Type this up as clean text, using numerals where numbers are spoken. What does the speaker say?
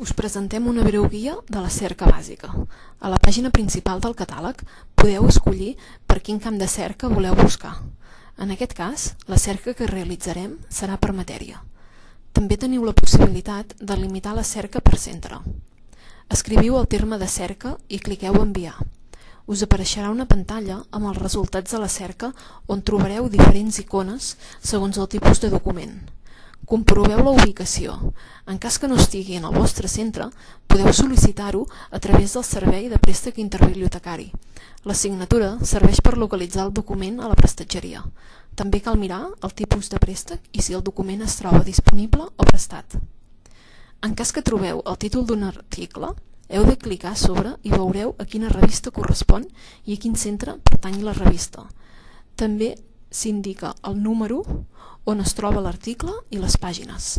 Us presentem una breu guia de la cerca bàsica. A la pàgina principal del catàleg podeu escollir per quin camp de cerca voleu buscar. En aquest cas, la cerca que realitzarem serà per matèria. També teniu la possibilitat de limitar la cerca per centre. Escriviu el terme de cerca i cliqueu Enviar. Us apareixerà una pantalla amb els resultats de la cerca on trobareu diferents icones segons el tipus de document. Comproveu la ubicació. En cas que no estigui en el vostre centre, podeu sol·licitar-ho a través del servei de préstec interbibliotecari. La signatura serveix per localitzar el document a la prestatgeria. També cal mirar el tipus de préstec i si el document es troba disponible o prestat. En cas que trobeu el títol d'un article, heu de clicar a sobre i veureu a quina revista correspon i a quin centre pertany la revista. També s'indica el número on es troba l'article i les pàgines.